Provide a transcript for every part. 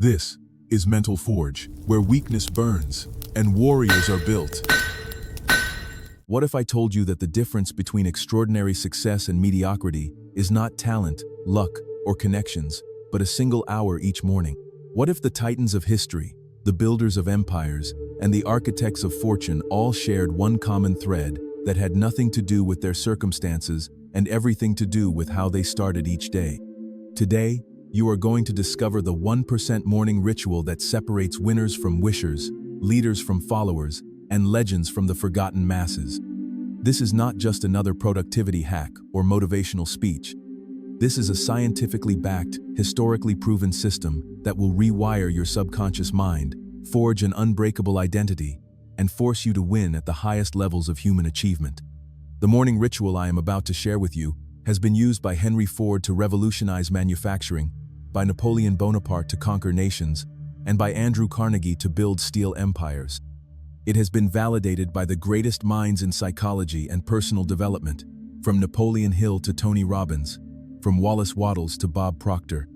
This is Mental Forge, where weakness burns and warriors are built. What if I told you that the difference between extraordinary success and mediocrity is not talent, luck, or connections, but a single hour each morning? What if the titans of history, the builders of empires, and the architects of fortune all shared one common thread that had nothing to do with their circumstances and everything to do with how they started each day? Today, you are going to discover the 1% morning ritual that separates winners from wishers, leaders from followers, and legends from the forgotten masses. This is not just another productivity hack or motivational speech. This is a scientifically backed, historically proven system that will rewire your subconscious mind, forge an unbreakable identity, and force you to win at the highest levels of human achievement. The morning ritual I am about to share with you has been used by Henry Ford to revolutionize manufacturing, by Napoleon Bonaparte to conquer nations, and by Andrew Carnegie to build steel empires. It has been validated by the greatest minds in psychology and personal development, from Napoleon Hill to Tony Robbins, from Wallace Wattles to Bob Proctor.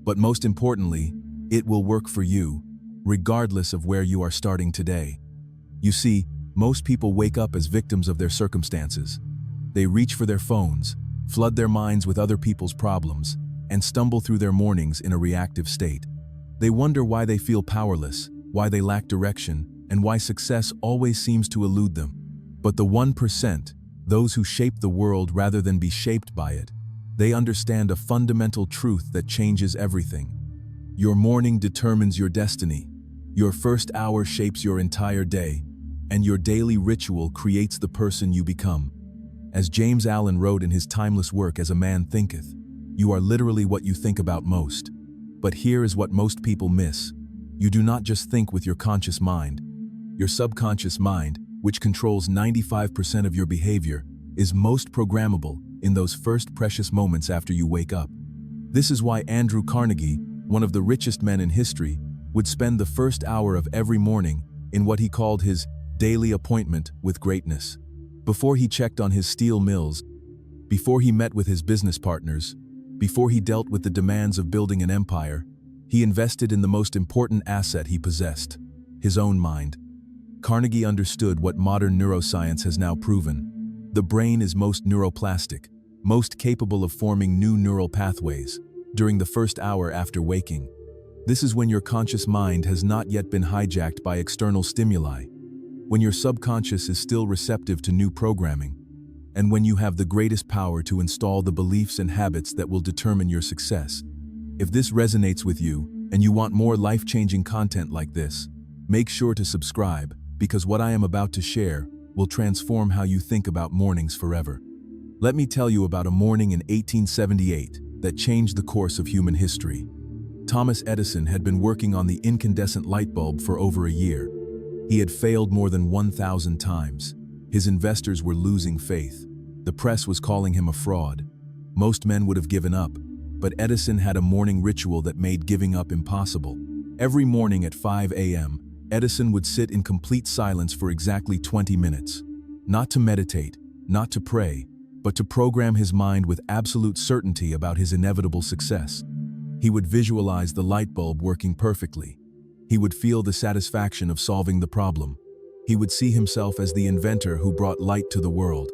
But most importantly, it will work for you, regardless of where you are starting today. You see, most people wake up as victims of their circumstances. They reach for their phones, flood their minds with other people's problems, and stumble through their mornings in a reactive state. They wonder why they feel powerless, why they lack direction, and why success always seems to elude them. But the 1%, those who shape the world rather than be shaped by it, they understand a fundamental truth that changes everything. Your morning determines your destiny. Your first hour shapes your entire day, and your daily ritual creates the person you become. As James Allen wrote in his timeless work As a Man Thinketh, you are literally what you think about most. But here is what most people miss. You do not just think with your conscious mind. Your subconscious mind, which controls 95% of your behavior, is most programmable in those first precious moments after you wake up. This is why Andrew Carnegie, one of the richest men in history, would spend the first hour of every morning in what he called his daily appointment with greatness. Before he checked on his steel mills, before he met with his business partners, before he dealt with the demands of building an empire, he invested in the most important asset he possessed, his own mind. Carnegie understood what modern neuroscience has now proven. The brain is most neuroplastic, most capable of forming new neural pathways, during the first hour after waking. This is when your conscious mind has not yet been hijacked by external stimuli, when your subconscious is still receptive to new programming, and when you have the greatest power to install the beliefs and habits that will determine your success. If this resonates with you, and you want more life-changing content like this, make sure to subscribe, because what I am about to share will transform how you think about mornings forever. Let me tell you about a morning in 1878 that changed the course of human history. Thomas Edison had been working on the incandescent light bulb for over a year. He had failed more than 1,000 times. His investors were losing faith. The press was calling him a fraud. Most men would have given up, but Edison had a morning ritual that made giving up impossible. Every morning at 5 a.m., Edison would sit in complete silence for exactly 20 minutes. Not to meditate, not to pray, but to program his mind with absolute certainty about his inevitable success. He would visualize the light bulb working perfectly. He would feel the satisfaction of solving the problem. He would see himself as the inventor who brought light to the world.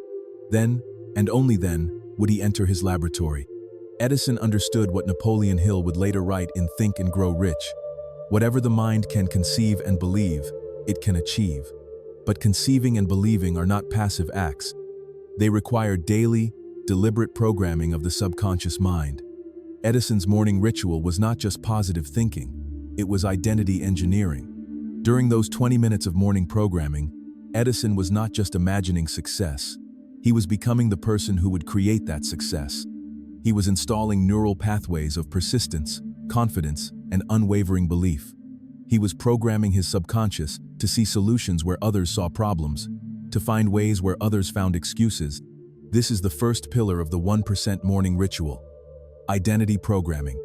Then, and only then, would he enter his laboratory. Edison understood what Napoleon Hill would later write in Think and Grow Rich. Whatever the mind can conceive and believe, it can achieve. But conceiving and believing are not passive acts. They require daily, deliberate programming of the subconscious mind. Edison's morning ritual was not just positive thinking, it was identity engineering. During those 20 minutes of morning programming, Edison was not just imagining success. He was becoming the person who would create that success. He was installing neural pathways of persistence, confidence, and unwavering belief. He was programming his subconscious to see solutions where others saw problems, to find ways where others found excuses. This is the first pillar of the 1% morning ritual: identity programming.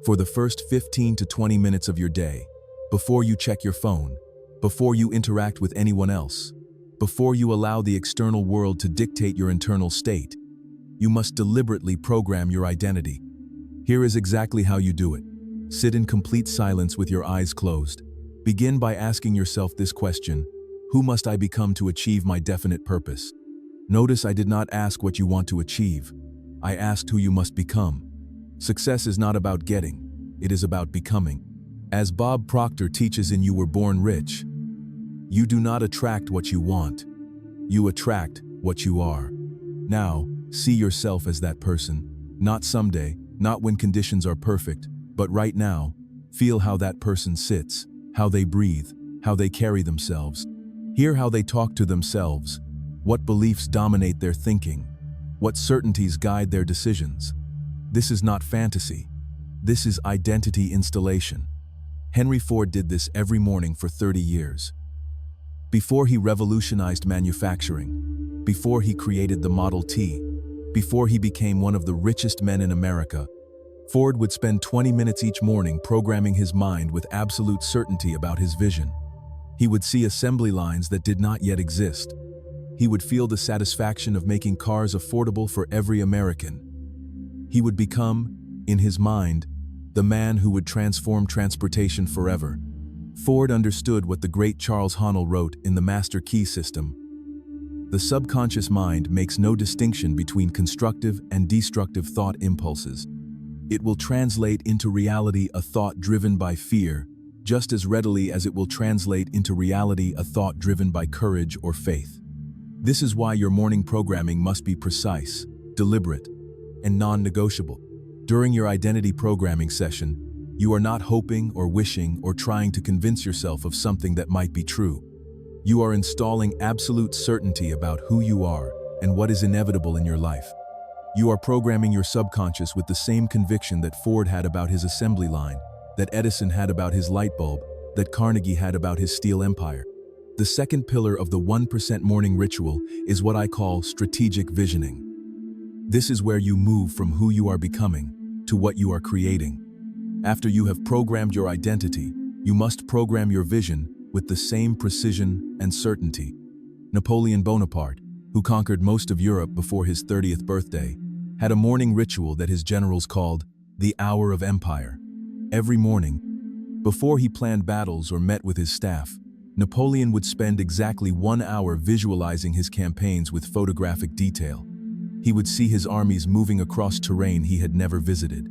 For the first 15 to 20 minutes of your day, before you check your phone, before you interact with anyone else, before you allow the external world to dictate your internal state, you must deliberately program your identity. Here is exactly how you do it. Sit in complete silence with your eyes closed. Begin by asking yourself this question: who must I become to achieve my definite purpose? Notice I did not ask what you want to achieve. I asked who you must become. Success is not about getting, it is about becoming. As Bob Proctor teaches in You Were Born Rich, you do not attract what you want. You attract what you are. Now, see yourself as that person. Not someday, not when conditions are perfect, but right now. Feel how that person sits, how they breathe, how they carry themselves. Hear how they talk to themselves. What beliefs dominate their thinking? What certainties guide their decisions? This is not fantasy. This is identity installation. Henry Ford did this every morning for 30 years. Before he revolutionized manufacturing, before he created the Model T, before he became one of the richest men in America, Ford would spend 20 minutes each morning programming his mind with absolute certainty about his vision. He would see assembly lines that did not yet exist. He would feel the satisfaction of making cars affordable for every American. He would become, in his mind, the man who would transform transportation forever. Ford understood what the great Charles Haanel wrote in the Master Key System. The subconscious mind makes no distinction between constructive and destructive thought impulses. It will translate into reality a thought driven by fear, just as readily as it will translate into reality a thought driven by courage or faith. This is why your morning programming must be precise, deliberate, and non-negotiable. During your identity programming session, you are not hoping or wishing or trying to convince yourself of something that might be true. You are installing absolute certainty about who you are and what is inevitable in your life. You are programming your subconscious with the same conviction that Ford had about his assembly line, that Edison had about his light bulb, that Carnegie had about his steel empire. The second pillar of the 1% morning ritual is what I call strategic visioning. This is where you move from who you are becoming to what you are creating. After you have programmed your identity, you must program your vision with the same precision and certainty. Napoleon Bonaparte, who conquered most of Europe before his 30th birthday, had a morning ritual that his generals called the Hour of Empire. Every morning, before he planned battles or met with his staff, Napoleon would spend exactly 1 hour visualizing his campaigns with photographic detail. He would see his armies moving across terrain he had never visited.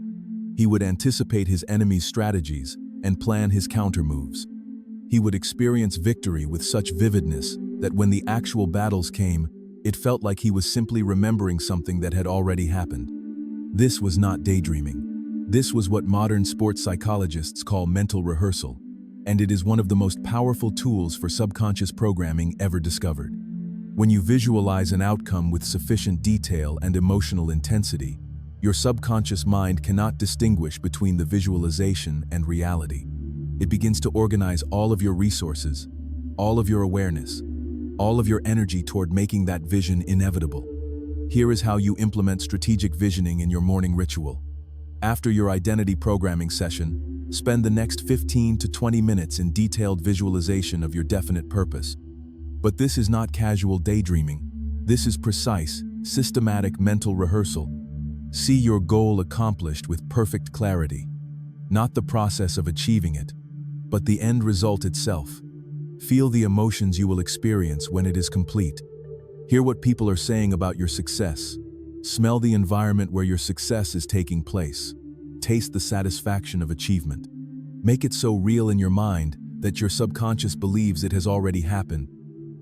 He would anticipate his enemy's strategies and plan his counter-moves. He would experience victory with such vividness that when the actual battles came, it felt like he was simply remembering something that had already happened. This was not daydreaming. This was what modern sports psychologists call mental rehearsal, and it is one of the most powerful tools for subconscious programming ever discovered. When you visualize an outcome with sufficient detail and emotional intensity, your subconscious mind cannot distinguish between the visualization and reality. It begins to organize all of your resources, all of your awareness, all of your energy toward making that vision inevitable. Here is how you implement strategic visioning in your morning ritual. After your identity programming session, spend the next 15 to 20 minutes in detailed visualization of your definite purpose. But this is not casual daydreaming. This is precise, systematic mental rehearsal. See your goal accomplished with perfect clarity. Not the process of achieving it, but the end result itself. Feel the emotions you will experience when it is complete. Hear what people are saying about your success. Smell the environment where your success is taking place. Taste the satisfaction of achievement. Make it so real in your mind that your subconscious believes it has already happened.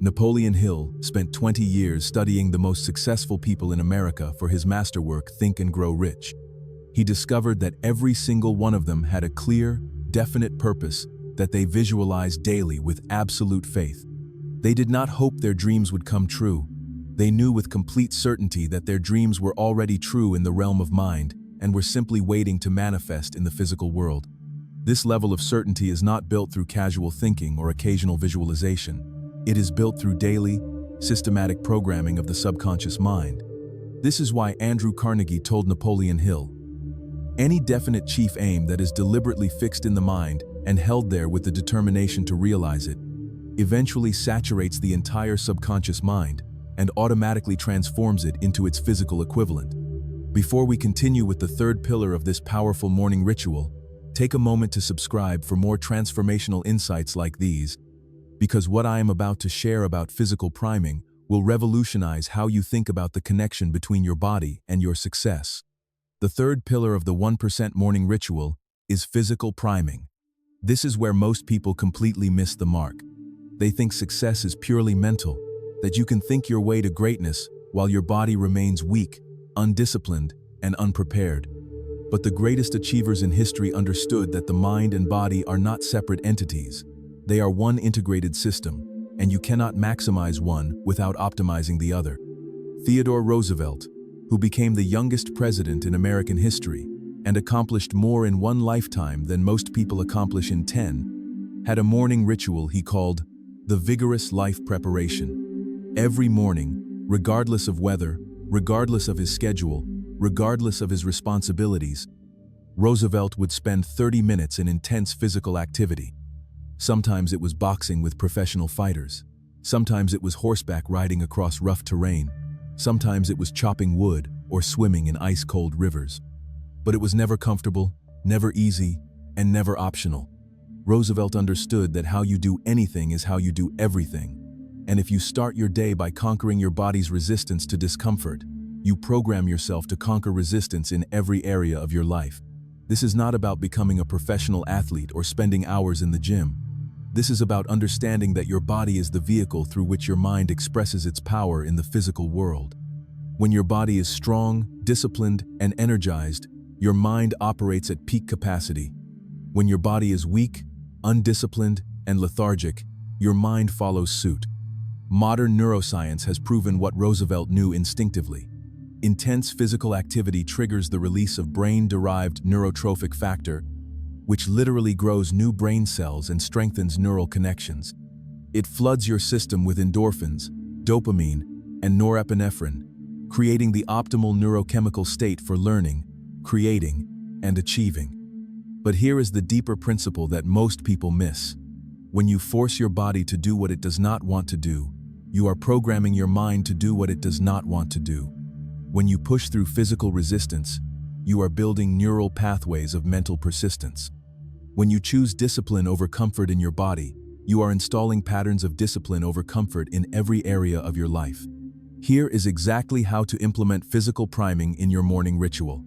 Napoleon Hill spent 20 years studying the most successful people in America for his masterwork, Think and Grow Rich. He discovered that every single one of them had a clear, definite purpose that they visualized daily with absolute faith. They did not hope their dreams would come true. They knew with complete certainty that their dreams were already true in the realm of mind and were simply waiting to manifest in the physical world. This level of certainty is not built through casual thinking or occasional visualization. It is built through daily, systematic programming of the subconscious mind. This is why Andrew Carnegie told Napoleon Hill, "Any definite chief aim that is deliberately fixed in the mind and held there with the determination to realize it, eventually saturates the entire subconscious mind and automatically transforms it into its physical equivalent." Before we continue with the third pillar of this powerful morning ritual, Take a moment to subscribe for more transformational insights like these, because what I am about to share about physical priming will revolutionize how you think about the connection between your body and your success. The third pillar of the 1% morning ritual is physical priming. This is where most people completely miss the mark. They think success is purely mental, that you can think your way to greatness while your body remains weak, undisciplined, and unprepared. But the greatest achievers in history understood that the mind and body are not separate entities. They are one integrated system, and you cannot maximize one without optimizing the other. Theodore Roosevelt, who became the youngest president in American history and accomplished more in one lifetime than most people accomplish in 10, had a morning ritual he called the vigorous life preparation. Every morning, regardless of weather, regardless of his schedule, regardless of his responsibilities, Roosevelt would spend 30 minutes in intense physical activity. Sometimes it was boxing with professional fighters. Sometimes it was horseback riding across rough terrain. Sometimes it was chopping wood or swimming in ice-cold rivers. But it was never comfortable, never easy, and never optional. Roosevelt understood that how you do anything is how you do everything. And if you start your day by conquering your body's resistance to discomfort, you program yourself to conquer resistance in every area of your life. This is not about becoming a professional athlete or spending hours in the gym. This is about understanding that your body is the vehicle through which your mind expresses its power in the physical world. When your body is strong, disciplined, and energized, your mind operates at peak capacity. When your body is weak, undisciplined, and lethargic, your mind follows suit. Modern neuroscience has proven what Roosevelt knew instinctively. Intense physical activity triggers the release of brain-derived neurotrophic factor, which literally grows new brain cells and strengthens neural connections. It floods your system with endorphins, dopamine, and norepinephrine, creating the optimal neurochemical state for learning, creating, and achieving. But here is the deeper principle that most people miss. When you force your body to do what it does not want to do, you are programming your mind to do what it does not want to do. When you push through physical resistance, you are building neural pathways of mental persistence. When you choose discipline over comfort in your body, you are installing patterns of discipline over comfort in every area of your life. Here is exactly how to implement physical priming in your morning ritual.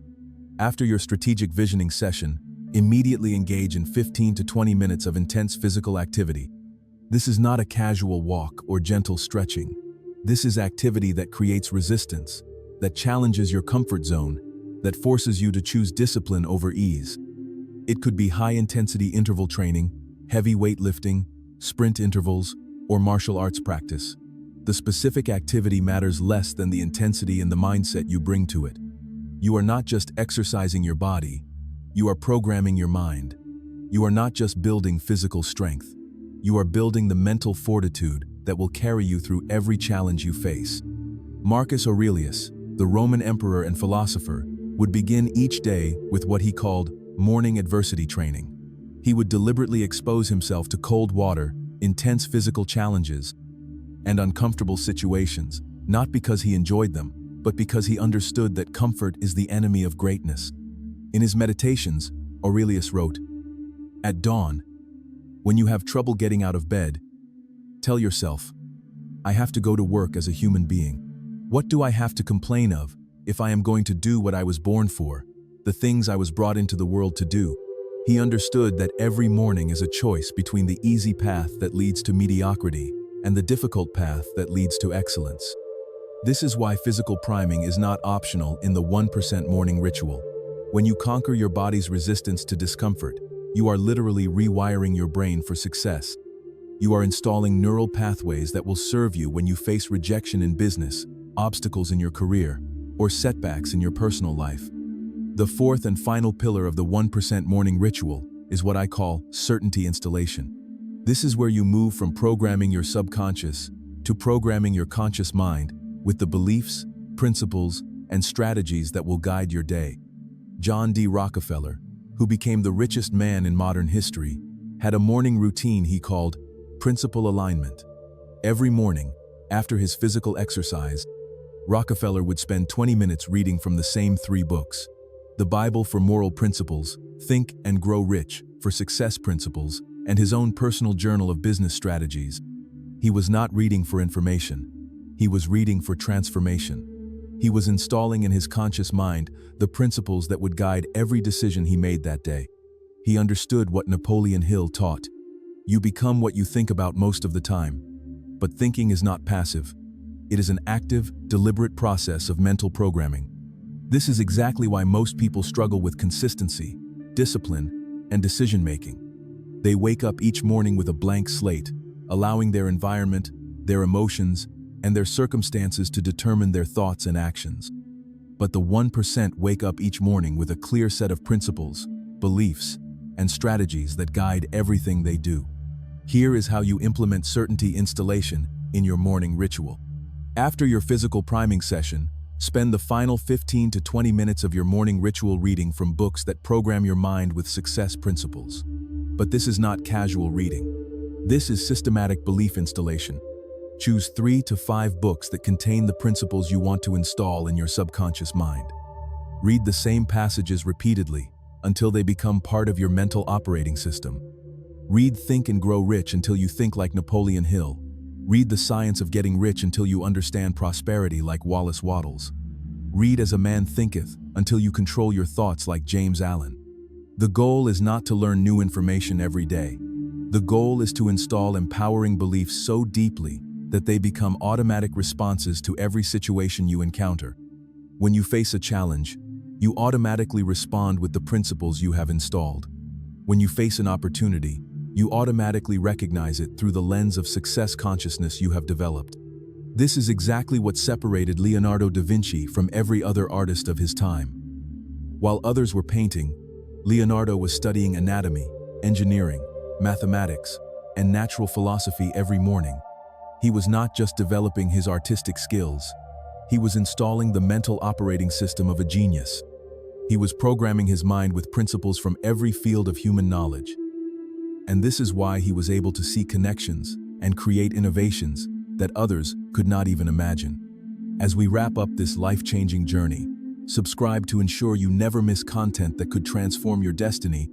After your strategic visioning session, immediately engage in 15 to 20 minutes of intense physical activity. This is not a casual walk or gentle stretching. This is activity that creates resistance, that challenges your comfort zone, that forces you to choose discipline over ease. It could be high-intensity interval training, heavy weightlifting, sprint intervals, or martial arts practice. The specific activity matters less than the intensity and the mindset you bring to it. You are not just exercising your body, you are programming your mind. You are not just building physical strength, you are building the mental fortitude that will carry you through every challenge you face. Marcus Aurelius, the Roman emperor and philosopher, would begin each day with what he called morning adversity training. He would deliberately expose himself to cold water, intense physical challenges, and uncomfortable situations, not because he enjoyed them, but because he understood that comfort is the enemy of greatness. In his meditations, Aurelius wrote, "At dawn, when you have trouble getting out of bed, tell yourself, I have to go to work as a human being. What do I have to complain of if I am going to do what I was born for, the things I was brought into the world to do?" He understood that every morning is a choice between the easy path that leads to mediocrity and the difficult path that leads to excellence. This is why physical priming is not optional in the 1% morning ritual. When you conquer your body's resistance to discomfort, you are literally rewiring your brain for success. You are installing neural pathways that will serve you when you face rejection in business, obstacles in your career, or setbacks in your personal life. The fourth and final pillar of the 1% morning ritual is what I call certainty installation. This is where you move from programming your subconscious to programming your conscious mind with the beliefs, principles, and strategies that will guide your day. John D. Rockefeller, who became the richest man in modern history, had a morning routine he called principle alignment. Every morning, after his physical exercise, Rockefeller would spend 20 minutes reading from the same 3 books. the Bible for moral principles, Think and Grow Rich for success principles, and his own personal journal of business strategies. He was not reading for information. He was reading for transformation. He was installing in his conscious mind the principles that would guide every decision he made that day. He understood what Napoleon Hill taught. You become what you think about most of the time. But thinking is not passive. It is an active, deliberate process of mental programming. This is exactly why most people struggle with consistency, discipline, and decision-making. They wake up each morning with a blank slate, allowing their environment, their emotions, and their circumstances to determine their thoughts and actions. But the 1% wake up each morning with a clear set of principles, beliefs, and strategies that guide everything they do. Here is how you implement certainty installation in your morning ritual. After your physical priming session, spend the final 15 to 20 minutes of your morning ritual reading from books that program your mind with success principles. But this is not casual reading. This is systematic belief installation. Choose 3 to 5 books that contain the principles you want to install in your subconscious mind. Read the same passages repeatedly until they become part of your mental operating system. Read Think and Grow Rich until you think like Napoleon Hill. Read The Science of Getting Rich until you understand prosperity like Wallace Wattles. Read As a Man Thinketh until you control your thoughts like James Allen. The goal is not to learn new information every day. The goal is to install empowering beliefs so deeply that they become automatic responses to every situation you encounter. When you face a challenge, you automatically respond with the principles you have installed. When you face an opportunity, you automatically recognize it through the lens of success consciousness you have developed. This is exactly what separated Leonardo da Vinci from every other artist of his time. While others were painting, Leonardo was studying anatomy, engineering, mathematics, and natural philosophy every morning. He was not just developing his artistic skills, he was installing the mental operating system of a genius. He was programming his mind with principles from every field of human knowledge. And this is why he was able to see connections and create innovations that others could not even imagine. As we wrap up this life-changing journey, subscribe to ensure you never miss content that could transform your destiny,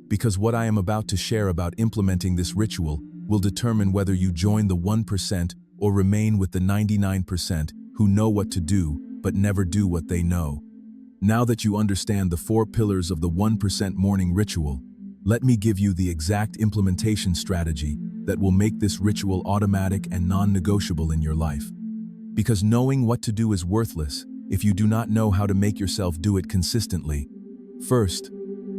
because what I am about to share about implementing this ritual will determine whether you join the 1% or remain with the 99% who know what to do but never do what they know. Now that you understand the 4 pillars of the 1% morning ritual, let me give you the exact implementation strategy that will make this ritual automatic and non-negotiable in your life. Because knowing what to do is worthless if you do not know how to make yourself do it consistently. First,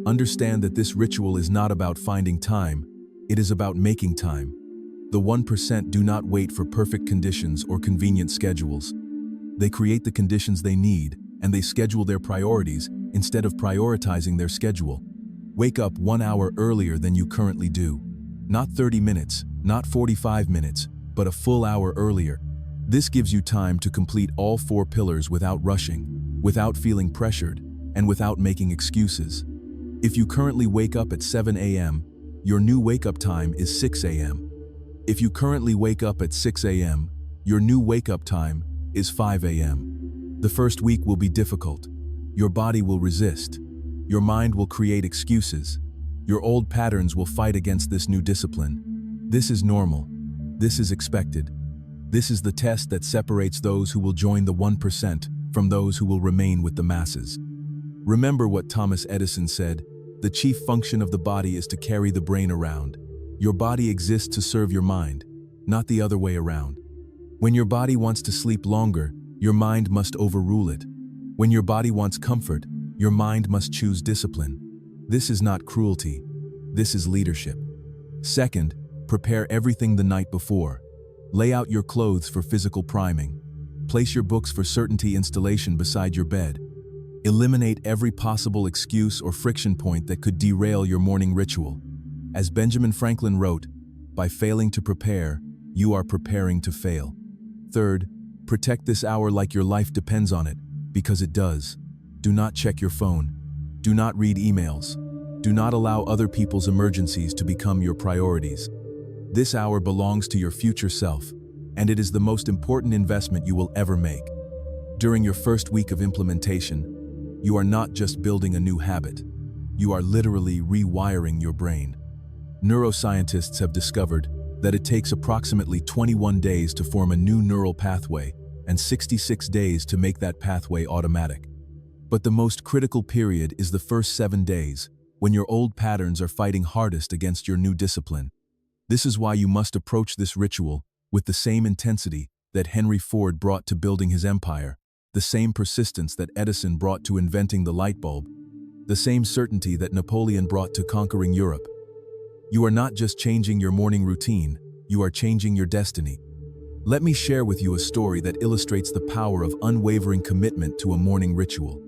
understand that this ritual is not about finding time, it is about making time. The 1% do not wait for perfect conditions or convenient schedules. They create the conditions they need, and they schedule their priorities instead of prioritizing their schedule. Wake up 1 hour earlier than you currently do. Not 30 minutes, not 45 minutes, but a full hour earlier. This gives you time to complete all 4 pillars without rushing, without feeling pressured, and without making excuses. If you currently wake up at 7 a.m., your new wake-up time is 6 a.m. If you currently wake up at 6 a.m., your new wake-up time is 5 a.m. The first week will be difficult. Your body will resist. Your mind will create excuses. Your old patterns will fight against this new discipline. This is normal. This is expected. This is the test that separates those who will join the 1% from those who will remain with the masses. Remember what Thomas Edison said, "The chief function of the body is to carry the brain around." Your body exists to serve your mind, not the other way around. When your body wants to sleep longer, your mind must overrule it. When your body wants comfort, your mind must choose discipline. This is not cruelty. This is leadership. Second, prepare everything the night before. Lay out your clothes for physical priming. Place your books for certainty installation beside your bed. Eliminate every possible excuse or friction point that could derail your morning ritual. As Benjamin Franklin wrote, "By failing to prepare, you are preparing to fail." Third, protect this hour like your life depends on it, because it does. Do not check your phone. Do not read emails. Do not allow other people's emergencies to become your priorities. This hour belongs to your future self, and it is the most important investment you will ever make. During your first week of implementation, you are not just building a new habit. You are literally rewiring your brain. Neuroscientists have discovered that it takes approximately 21 days to form a new neural pathway and 66 days to make that pathway automatic. But the most critical period is the first 7 days, when your old patterns are fighting hardest against your new discipline. This is why you must approach this ritual with the same intensity that Henry Ford brought to building his empire, the same persistence that Edison brought to inventing the light bulb, the same certainty that Napoleon brought to conquering Europe. You are not just changing your morning routine, you are changing your destiny. Let me share with you a story that illustrates the power of unwavering commitment to a morning ritual.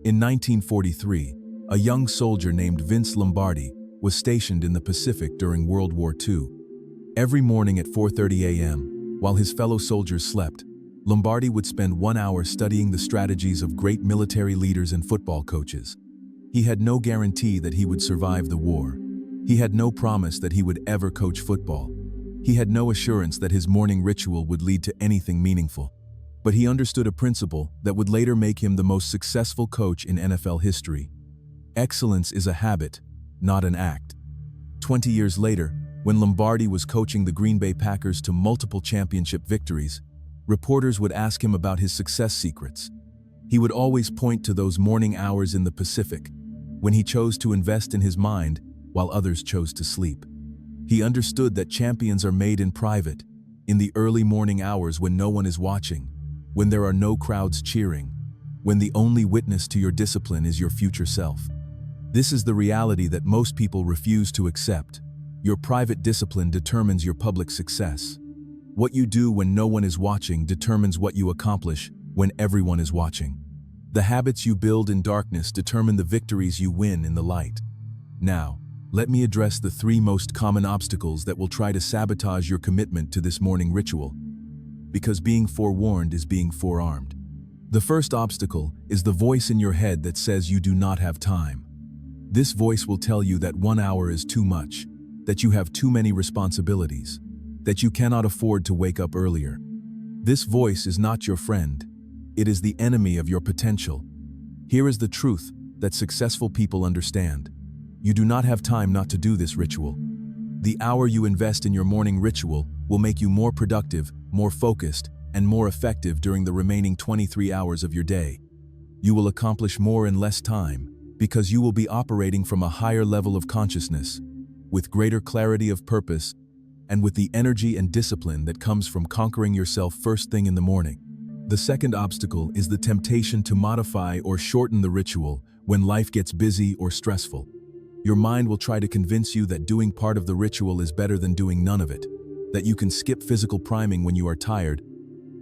In 1943, a young soldier named Vince Lombardi was stationed in the Pacific during World War II. Every morning at 4:30 a.m., while his fellow soldiers slept, Lombardi would spend 1 hour studying the strategies of great military leaders and football coaches. He had no guarantee that he would survive the war. He had no promise that he would ever coach football. He had no assurance that his morning ritual would lead to anything meaningful. But he understood a principle that would later make him the most successful coach in NFL history. Excellence is a habit, not an act. 20 years later, when Lombardi was coaching the Green Bay Packers to multiple championship victories, reporters would ask him about his success secrets. He would always point to those morning hours in the Pacific, when he chose to invest in his mind while others chose to sleep. He understood that champions are made in private, in the early morning hours when no one is watching, when there are no crowds cheering, when the only witness to your discipline is your future self. This is the reality that most people refuse to accept. Your private discipline determines your public success. What you do when no one is watching determines what you accomplish when everyone is watching. The habits you build in darkness determine the victories you win in the light. Now, let me address the 3 most common obstacles that will try to sabotage your commitment to this morning ritual. Because being forewarned is being forearmed. The first obstacle is the voice in your head that says you do not have time. This voice will tell you that 1 hour is too much, that you have too many responsibilities, that you cannot afford to wake up earlier. This voice is not your friend. It is the enemy of your potential. Here is the truth that successful people understand. You do not have time not to do this ritual. The hour you invest in your morning ritual will make you more productive, more focused, and more effective during the remaining 23 hours of your day. You will accomplish more in less time because you will be operating from a higher level of consciousness, with greater clarity of purpose, and with the energy and discipline that comes from conquering yourself first thing in the morning. The second obstacle is the temptation to modify or shorten the ritual when life gets busy or stressful. Your mind will try to convince you that doing part of the ritual is better than doing none of it, that you can skip physical priming when you are tired,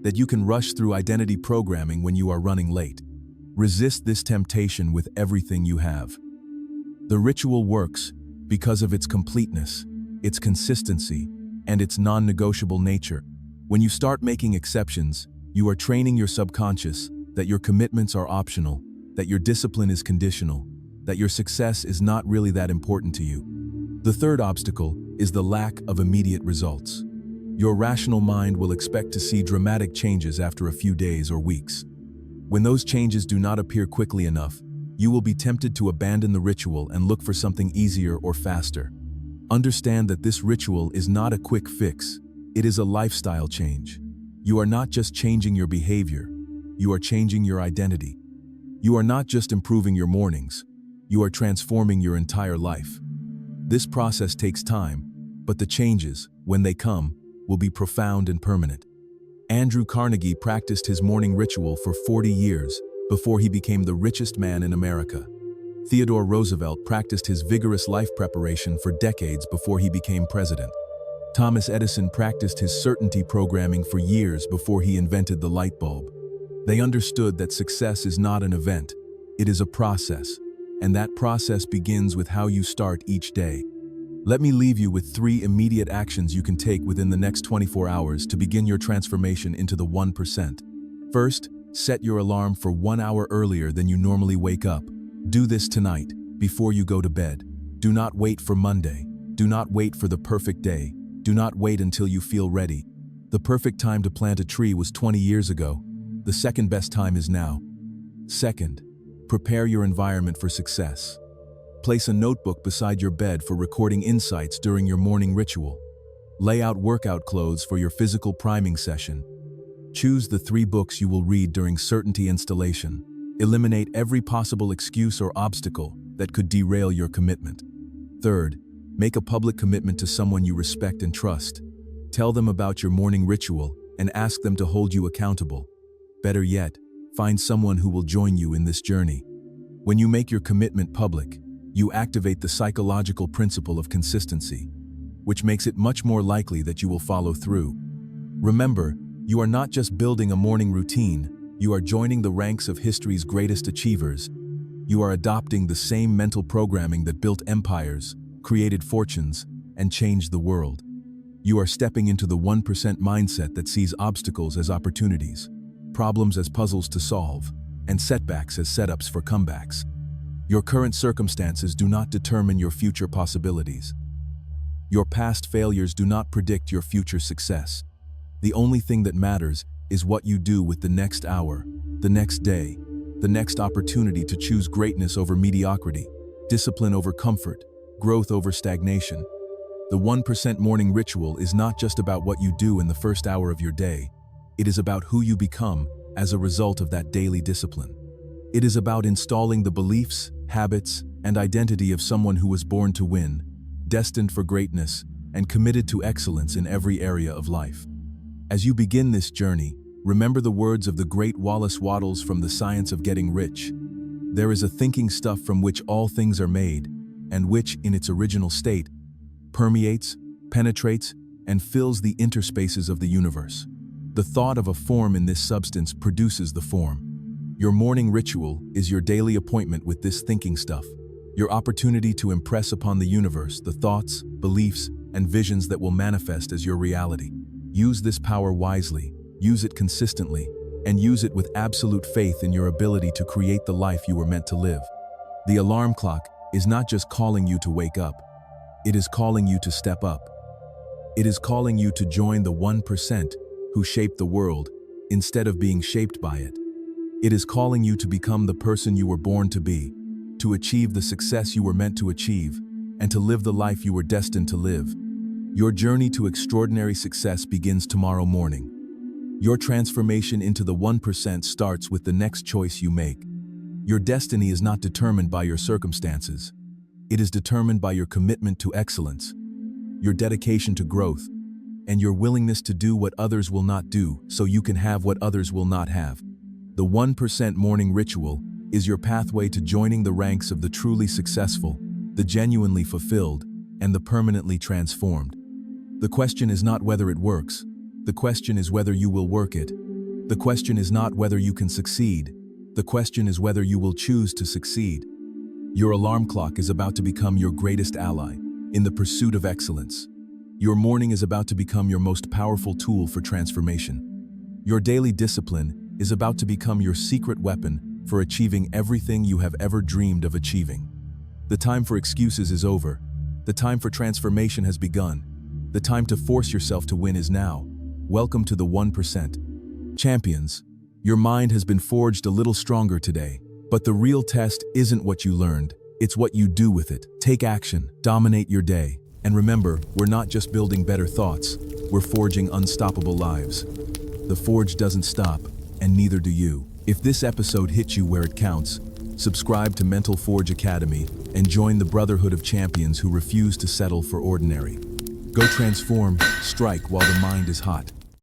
that you can rush through identity programming when you are running late. Resist this temptation with everything you have. The ritual works because of its completeness, its consistency, and its non-negotiable nature. When you start making exceptions, you are training your subconscious that your commitments are optional, that your discipline is conditional, that your success is not really that important to you. The third obstacle is the lack of immediate results. Your rational mind will expect to see dramatic changes after a few days or weeks. When those changes do not appear quickly enough, you will be tempted to abandon the ritual and look for something easier or faster. Understand that this ritual is not a quick fix. It is a lifestyle change. You are not just changing your behavior, you are changing your identity. You are not just improving your mornings, you are transforming your entire life. This process takes time, but the changes, when they come, will be profound and permanent. Andrew Carnegie practiced his morning ritual for 40 years before he became the richest man in America. Theodore Roosevelt practiced his vigorous life preparation for decades before he became president. Thomas Edison practiced his certainty programming for years before he invented the light bulb. They understood that success is not an event, it is a process, and that process begins with how you start each day. Let me leave you with 3 immediate actions you can take within the next 24 hours to begin your transformation into the 1%. First, set your alarm for 1 hour earlier than you normally wake up. Do this tonight, before you go to bed. Do not wait for Monday. Do not wait for the perfect day. Do not wait until you feel ready. The perfect time to plant a tree was 20 years ago. The second best time is now. Second, Prepare your environment for success. Place a notebook beside your bed for recording insights during your morning ritual. Lay out workout clothes for your physical priming session. Choose the 3 books you will read during certainty installation. Eliminate every possible excuse or obstacle that could derail your commitment. Third, make a public commitment to someone you respect and trust. Tell them about your morning ritual and ask them to hold you accountable. Better yet, find someone who will join you in this journey. When you make your commitment public, you activate the psychological principle of consistency, which makes it much more likely that you will follow through. Remember, you are not just building a morning routine, you are joining the ranks of history's greatest achievers. You are adopting the same mental programming that built empires, created fortunes, and changed the world. You are stepping into the 1% mindset that sees obstacles as opportunities, problems as puzzles to solve, and setbacks as setups for comebacks. Your current circumstances do not determine your future possibilities. Your past failures do not predict your future success. The only thing that matters is what you do with the next hour, the next day, the next opportunity to choose greatness over mediocrity, discipline over comfort, growth over stagnation. The 1% morning ritual is not just about what you do in the first hour of your day. It is about who you become as a result of that daily discipline. It is about installing the beliefs, habits, and identity of someone who was born to win, destined for greatness, and committed to excellence in every area of life. As you begin this journey, remember the words of the great Wallace Wattles from The Science of Getting Rich. There is a thinking stuff from which all things are made, and which, in its original state, permeates, penetrates, and fills the interspaces of the universe. The thought of a form in this substance produces the form. Your morning ritual is your daily appointment with this thinking stuff, your opportunity to impress upon the universe the thoughts, beliefs, and visions that will manifest as your reality. Use this power wisely, use it consistently, and use it with absolute faith in your ability to create the life you were meant to live. The alarm clock is not just calling you to wake up, it is calling you to step up. It is calling you to join the 1% who shape the world instead of being shaped by it. It is calling you to become the person you were born to be, to achieve the success you were meant to achieve, and to live the life you were destined to live. Your journey to extraordinary success begins tomorrow morning. Your transformation into the 1% starts with the next choice you make. Your destiny is not determined by your circumstances. It is determined by your commitment to excellence, your dedication to growth, and your willingness to do what others will not do so you can have what others will not have. The 1% morning ritual is your pathway to joining the ranks of the truly successful, the genuinely fulfilled, and the permanently transformed. The question is not whether it works. The question is whether you will work it. The question is not whether you can succeed. The question is whether you will choose to succeed. Your alarm clock is about to become your greatest ally in the pursuit of excellence. Your morning is about to become your most powerful tool for transformation. Your daily discipline is about to become your secret weapon for achieving everything you have ever dreamed of achieving. The time for excuses is over. The time for transformation has begun. The time to force yourself to win is now. Welcome to the 1%. Champions, your mind has been forged a little stronger today, but the real test isn't what you learned, it's what you do with it. Take action, dominate your day, and remember, we're not just building better thoughts, we're forging unstoppable lives. The forge doesn't stop, and neither do you. If this episode hit you where it counts, subscribe to Mental Forge Academy and join the brotherhood of champions who refuse to settle for ordinary. Go transform, strike while the mind is hot.